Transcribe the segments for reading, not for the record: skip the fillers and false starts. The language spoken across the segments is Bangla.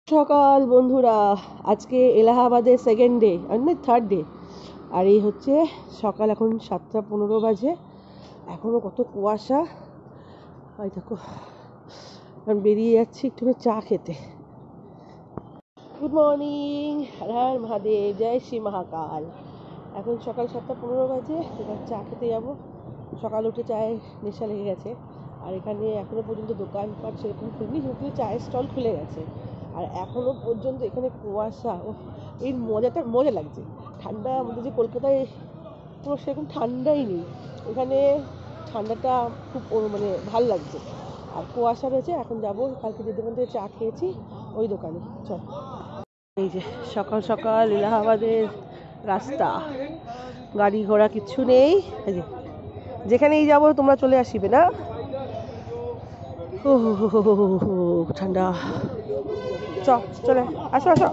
সকাল বন্ধুরা, আজকে এলাহাবাদের সেকেন্ড ডে মানে থার্ড ডে। আর এই হচ্ছে সকাল, এখন 7:15 বাজে। এখনও কত কুয়াশা। এই দেখো, আমি বেরিয়ে যাচ্ছি একটু চা খেতে। গুড মর্নিং, হর হর মহাদেব, জয় শ্রী মহাকাল। এখন সকাল 7:15 বাজে, এবার চা খেতে যাবো। সকাল উঠে চায়ের নেশা লেগে গেছে। আর এখানে এখনও পর্যন্ত দোকানপাট সেরকম খুলনি, কিন্তু চায়ের স্টল খুলে গেছে। আর এখনও পর্যন্ত এখানে কুয়াশা। ও, এই মজা লাগছে। ঠান্ডা আমাদের যে কলকাতায় পুরো সেরকম ঠান্ডাই নেই, এখানে ঠান্ডাটা খুব মানে ভাল লাগছে। আর কুয়াশা রয়েছে। এখন যাবো কালকে যে দোকান থেকে চা খেয়েছি ওই দোকানে। চল। এই যে সকাল সকাল এলাহাবাদের রাস্তা, গাড়ি ঘোড়া কিচ্ছু নেই। এই যে যেখানেই যাবো তোমরা চলে আসিবে না। ও ঠান্ডা। चले আসো আসো।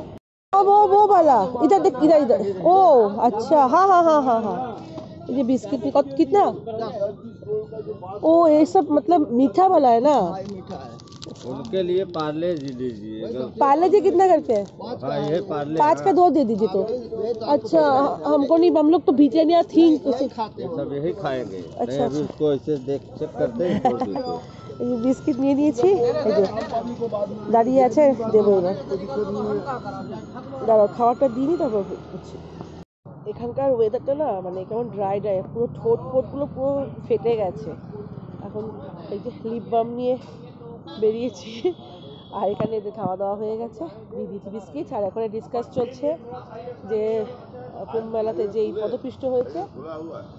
वो वाला इधर देख, इधर इधर। ओ अच्छा, हाँ हाँ हाँ हाँ हाँ। ये बिस्किट कितना? ओ ये सब मतलब मीठा वाला है ना? उनके लिए पार्ले जी लीजिए। पार्ले जी कितना करते हैं? हाँ ये पार्ले 5 का 2 दे दीजिए। तो अच्छा, हमको नहीं, हम लोग तो ब्रिटानिया थी सब यही खाएंगे। अच्छा, नहीं, अभी अच्छा। उसको ऐसे देख चेक करते हैं, छोड़ देते। এই বিস্কিট নিয়ে নিয়েছি। এই যে দাঁড়িয়ে আছে, দেবো এবার। দাঁড়াও, খাবারটা দিয়ে নি, তারপর হচ্ছে। এখানকার ওয়েদারটা না মানে কেমন ড্রাই ড্রাই, পুরো ঠোঁট ফোটগুলো পুরো ফেটে গেছে। এখন এই যে লিপ বাম নিয়ে বেরিয়েছি। আর এখানে এদের খাওয়া দাওয়া হয়ে গেছে, দিয়ে দিয়েছি বিস্কিট। আর এখন ডিসকাস চলছে যে কুম্ভ মেলাতে যেই পদপিষ্ট হয়েছে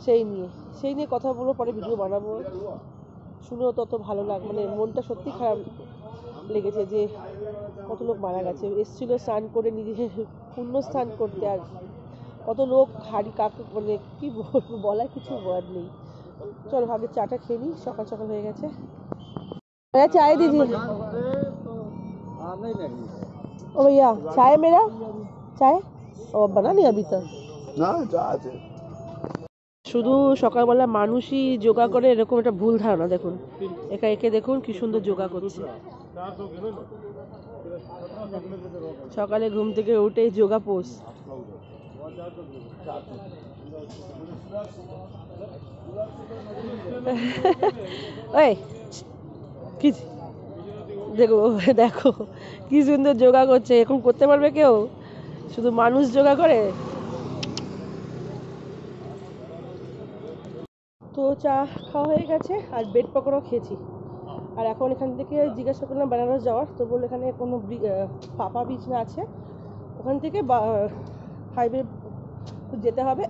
সেই নিয়ে কথা বলবো, পরে ভিডিও বানাবো। শুনেও তত ভালো মানে মনটা সত্যি খারাপ লেগেছে যে কত লোক মারা গেছে। এসেছিল স্নান করে, নিজে পুণ্য স্নান করতে, আর কত লোক হাড়ি কাক, মানে কি বলবো, বলার কিছু ওয়ার্ড নেই। চলো ভাবে চাটা খেয়ে নিই, সকাল সকাল হয়ে গেছে। चाय दीजिए। ओ भैया चाय मेरा, चाय ও বানা নি अभी तक না যা আছে। শুধু সকালবেলা মানুষই যোগা করে এরকম একটা ভুল ধারণা। দেখুন একে দেখুন কি সুন্দর যোগা করছে। সকালে ঘুম থেকে উঠেই যোগা পোজ। এই কি দেখো, দেখো কি সুন্দর যোগা করছে। এখন করতে পারবে কেউ? শুধু মানুষ যোগা করে। তো চা খাওয়া হয়ে গেছে, আর বেড পকোড়াও খেয়েছি। আর এখন এখান থেকে জিজ্ঞাসা করলাম বেনারস যাওয়ার, তো বললো এখানে কোনো পাপা বিচ না আছে, ওখান থেকে হাইওয়ে যেতে হবে।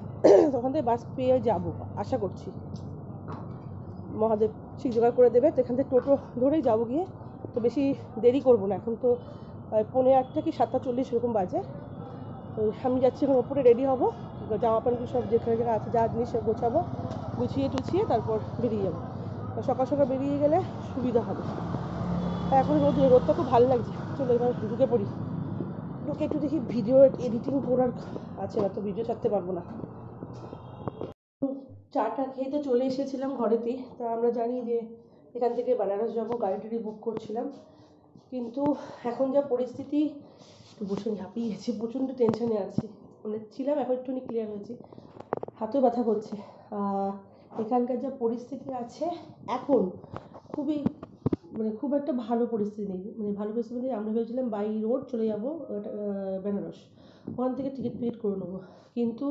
ওখান থেকে বাস পেয়ে যাবো আশা করছি। মহাদেব ঠিক জোগাড় করে দেবে, তো এখান থেকে টোটো ধরেই যাবো গিয়ে। তো বেশি দেরি করবো না, এখন তো 8:45 কি 7:40 এরকম বাজে। তো আমি যাচ্ছি এখন ওপরে, রেডি হবো, জামা প্যান্ট সব যেখানে যেখানে আছে যা জিনিস গোছাবো, গুছিয়ে টুছিয়ে তারপর বেরিয়ে যাবো। সকাল সকাল বেরিয়ে গেলে সুবিধা হবে। এখন রোদটা খুব ভালো লাগছে। চলো এবার ঢুকে পড়ি। ঢুকে একটু দেখি ভিডিও এডিটিং করার আছে, না তো ভিডিও ছাড়তে পারবো না। চাটা খেয়ে তো চলে এসেছিলাম ঘরেতেই। তা আমরা জানি যে এখান থেকে বেনারস যাবো, গাড়ি বুক করছিলাম। কিন্তু এখন যা পরিস্থিতি, একটু বসে ঝাঁপিয়ে গেছি, প্রচণ্ড টেনশনে আছি। মানে ছিলাম, এখন একটুখানি ক্লিয়ার হয়েছি। হাতেও ব্যথা করছে। এখানকার যা পরিস্থিতি আছে এখন, খুবই মানে খুব একটা ভালো পরিস্থিতি নেই। মানে ভালো পরিস্থিতি আমরা ভেবেছিলাম বাই রোড চলে যাবো বেনারস, ওখান থেকে টিকিট করে নেবো। কিন্তু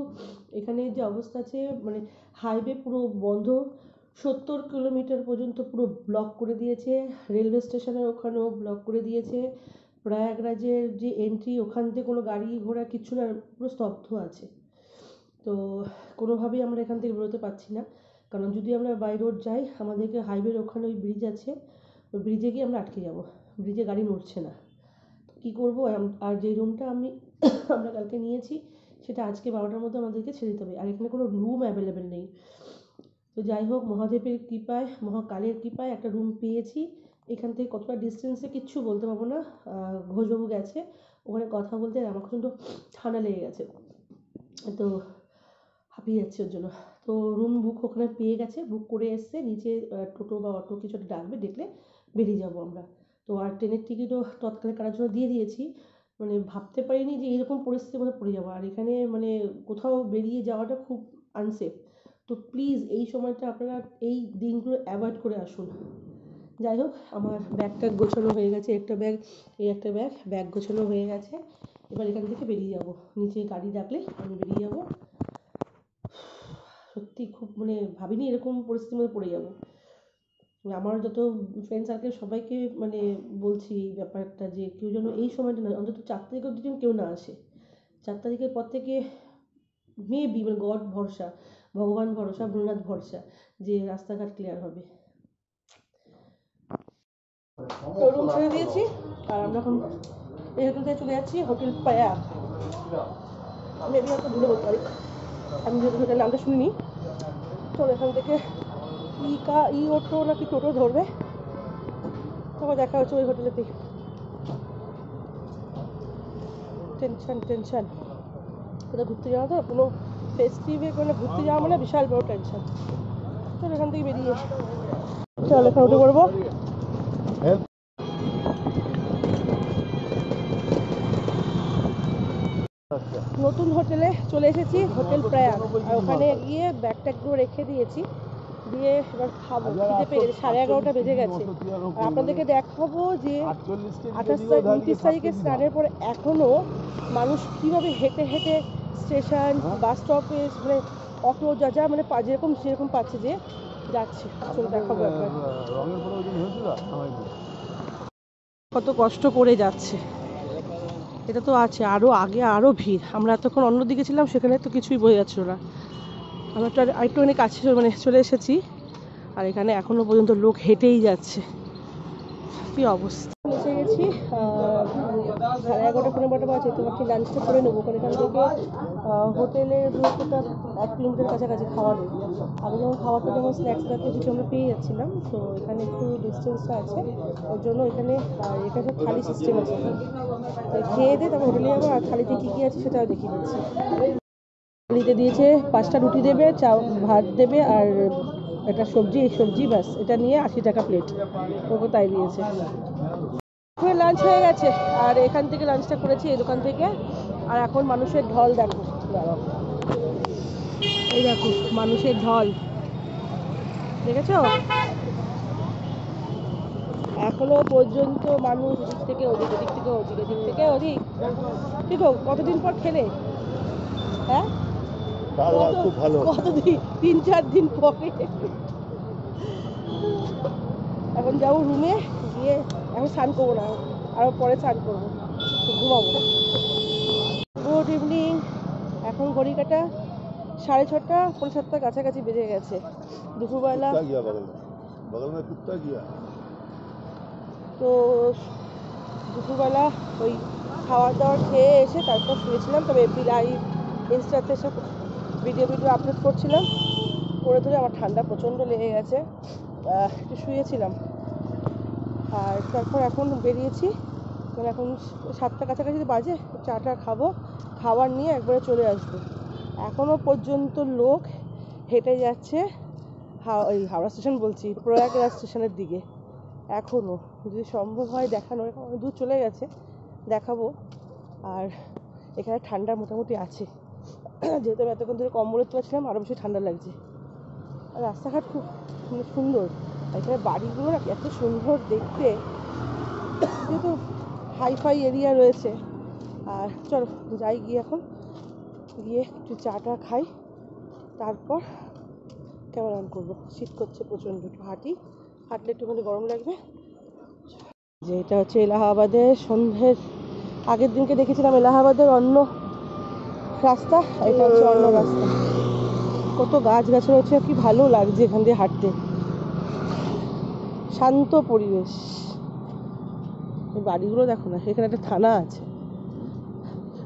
এখানে যে অবস্থা আছে, মানে হাইওয়ে পুরো বন্ধ, 70 কিলোমিটার পর্যন্ত পুরো ব্লক করে দিয়েছে। রেলওয়ে স্টেশনের ওখানেও ব্লক করে দিয়েছে। প্রয়াগরাজের যে এন্ট্রি, ওখান থেকে কোনো গাড়ি ঘোড়া কিচ্ছু না, পুরো স্তব্ধ আছে। তো কোনোভাবেই আমরা এখান থেকে বেরোতে পারছি না। কারণ যদি আমরা বাই রোড যাই, আমাদেরকে হাইওয়ের ওখানে ওই ব্রিজ আছে, ওই ব্রিজে গিয়ে আমরা আটকে যাব। ব্রিজে গাড়ি নড়ছে না। কী করবো? আর যে রুমটা আমরা কালকে নিয়েছি, সেটা আজকে 12টার মধ্যে আমাদেরকে ছেড়ে দিতে হবে। আর এখানে কোনো রুম অ্যাভেলেবেল নেই। তো যাই হোক, মহাদেবের কৃপায়, মহাকালের কৃপায় একটা রুম পেয়েছি। এখান থেকে কতটা ডিস্টেন্সে কিচ্ছু বলতে পারবো না। ঘোষবাবু গেছে ওখানে কথা বলতে, আমার প্রচণ্ড ঠান্ডা লেগে গেছে, তো হাঁপিয়ে যাচ্ছে ওর জন্য। তো রুম বুক ওখানে পেয়ে গেছে, বুক করে এসছে। নিচে টোটো বা অটো কিছু একটা ডাকবে, দেখলে বেরিয়ে যাবো আমরা। তো আর ট্রেনের টিকিটও তৎকালে কাটার জন্য দিয়ে দিয়েছি। মানে ভাবতে পারিনি যে এরকম পরিস্থিতির মধ্যে পড়ে যাবো, আর এখানে মানে কোথাও বেরিয়ে যাওয়াটা খুব আনসেফ। তো প্লিজ এই সময়টা আপনারা এই দিনগুলো অ্যাভয়েড করে আসুন। যাই হোক, আমার ব্যাগ ট্যাগ গোছানো হয়ে গেছে, একটা ব্যাগ, এই একটা ব্যাগ গোছানো হয়ে গেছে। এবার এখান থেকে বেরিয়ে যাব, নিচে গাড়ি ডাকলে আমি বেরিয়ে যাব। সত্যি খুব মানে ভাবিনি এরকম পরিস্থিতির মধ্যে পড়ে যাব। আমার যত ফ্রেন্ড সার্কেল সবাইকে মানে বলছি এই ব্যাপারটা, যে কেউ যেন এই সময়টা না, অন্তত 4 তারিখের দিন কেউ না আসে। 4 তারিখের পর থেকে মেবি মানে গড ভরসা, ভগবান ভরসা, ভোলানাথ ভরসা যে রাস্তাঘাট ক্লিয়ার হবে। তো রুম ছেড়ে দিয়েছি আর আমরা এখন এই হোটেল থেকে চলে যাচ্ছি হোটেল পায়া। মেবি হয়তো ভুলে বলতে পারি, আমি যেহেতু হোটেল নামটা শুনিনি। চলো এখান থেকে ই অটো নাকি টোটো ধরবে, তারপর দেখা হচ্ছে ওই হোটেলেতেই। টেনশন কোথাও ঘুরতে যাওয়া, তো কোনো ফেস্টিভে কোনো ঘুরতে যাওয়া মানে বিশাল বড় টেনশন। চলো এখান থেকে বেরিয়ে চলো এখানে উঠে পড়বো। নতুন হোটেলে চলে এসেছি, হোটেল প্রয়াগ। আর ওখানে গিয়ে ব্যাগ ট্যাগগুলো রেখে দিয়েছি, দিয়ে এবার খাবো। খিদে পেয়ে গেছে, 11:30 বেজে গেছে। আর আপনাদেরকে দেখাবো যে 29 তারিখে স্নানের পরে এখনও মানুষ কীভাবে হেঁটে হেঁটে স্টেশন, বাস স্টপে, মানে অটো যা মানে যেরকম পাচ্ছে যে যাচ্ছে। চলো দেখাবো একবার কত কষ্ট করে যাচ্ছে। এটা তো আছে, আরও আগে আরও ভিড়। আমরা এতক্ষণ অন্যদিকে ছিলাম, সেখানে তো কিছুই বোঝা যাচ্ছিল না। আমরা তো আরেকটুখানি কাছে মানে চলে এসেছি, আর এখানে এখনো পর্যন্ত লোক হেঁটেই যাচ্ছে। কি অবস্থা। এসে গেছি 11:30 12টা বাজে। তো ভাবছি লাঞ্চটা করে নেবো, কারণ এখান থেকে হোটেলের দূরত্বটা 1 কিলোমিটার কাছাকাছি খাওয়ার। আগে যেমন খাওয়ারটা যেমন স্ন্যাক্স জাতীয় কিছু আমরা পেয়ে যাচ্ছিলাম, তো এখানে একটু ডিস্টেন্সটা আছে, ওর জন্য এখানে এখানে থালি সিস্টেম আছে। খেয়ে দিয়ে তারপর হোটেলে যাবো, আর থালিতে কী কী আছে সেটাও দেখিয়ে দিচ্ছি। থালিতে দিয়েছে 5টা রুটি দেবে, ভাত দেবে আর একটা সবজি ব্যাস। এটা নিয়ে 80 টাকা প্লেট, ওকে তাই দিয়েছে। লাঞ্চ হয়ে গেছে, আর এখান থেকে লাঞ্চটা করেছি এই দোকান থেকে। আর এখন মানুষের ঢল দেখো, এই দেখো মানুষের ঢল দেখেছো? এখনো পর্যন্ত মানুষ এদিক থেকে ওদিক, এদিক থেকে ওদিক, এদিক থেকে ওদিক। ঠিক কতদিন পর খেলে? হ্যাঁ কতদিন, 3-4 দিন পরে। এখন যাবো রুমে গিয়ে, এখন স্নান করবো না, আরও পরে স্নান করবো, ঘুমাবো। Good evening. এখন ঘড়ি কাটা 6:30, 7:45 কাছাকাছি বেজে গেছে। দুপুরবেলা তো দুপুরবেলা ওই খাওয়ার দাওয়ার খেয়ে এসে তারপর শুয়েছিলাম। তবে এফবি লাইভ, ইনস্টাতে সব ভিডিও আপলোড করছিলাম, করে ধরে আমার ঠান্ডা প্রচণ্ড লেগে গেছে, একটু শুয়েছিলাম। আর তারপর এখন বেরিয়েছি, মানে এখন 7টা কাছাকাছি বাজে। চাটা খাবো, খাবার নিয়ে একবারে চলে আসবো। এখনও পর্যন্ত লোক হেঁটে যাচ্ছে ওই হাওড়া স্টেশন বলছি, প্রয়াগরাজ স্টেশনের দিকে। এখনও যদি সম্ভব হয় দেখানো, অনেক দূর চলে গেছে, দেখাবো। আর এখানে ঠান্ডা মোটামুটি আছে, যেহেতু আমি এতক্ষণ ধরে কম্বলের তলায় ছিলাম, আরও বেশি ঠান্ডা লাগছে। আর রাস্তাঘাট খুব মানে সুন্দর, এখানে বাড়িগুলো না এত সুন্দর দেখতে, যেহেতু হাইফাই এরিয়া রয়েছে। আর চলো যাই, গিয়ে এখন গিয়ে একটু চাটা খাই, তারপর ক্যামেরা অন করবো। শীত করছে প্রচণ্ড, একটু হাঁটলে একটুখানি গরম লাগবে। যে এটা হচ্ছে এলাহাবাদের সন্ধ্যের আগের দিনকে দেখেছিলাম এলাহাবাদের অন্য রাস্তা, এটা হচ্ছে অন্য রাস্তা। কত গাছ গাছড়া হচ্ছে, কি ভালো লাগছে এখান দিয়ে হাঁটতে, শান্ত পরিবেশ। এই বাড়িগুলো দেখো না, এখানে একটা থানা আছে,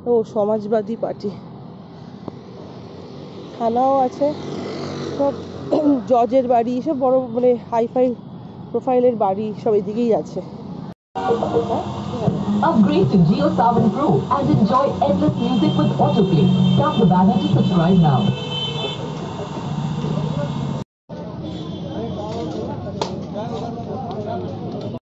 ও সমাজবাদী পার্টি থানাও আছে। সব জজের বাড়ি, সব বড় মানে হাইফাই প্রোফাইলের বাড়ি সব এদিকেই আছে। Upgrade to JioSaavn Pro and enjoy endless music with autoplay. Tap the banner to subscribe now.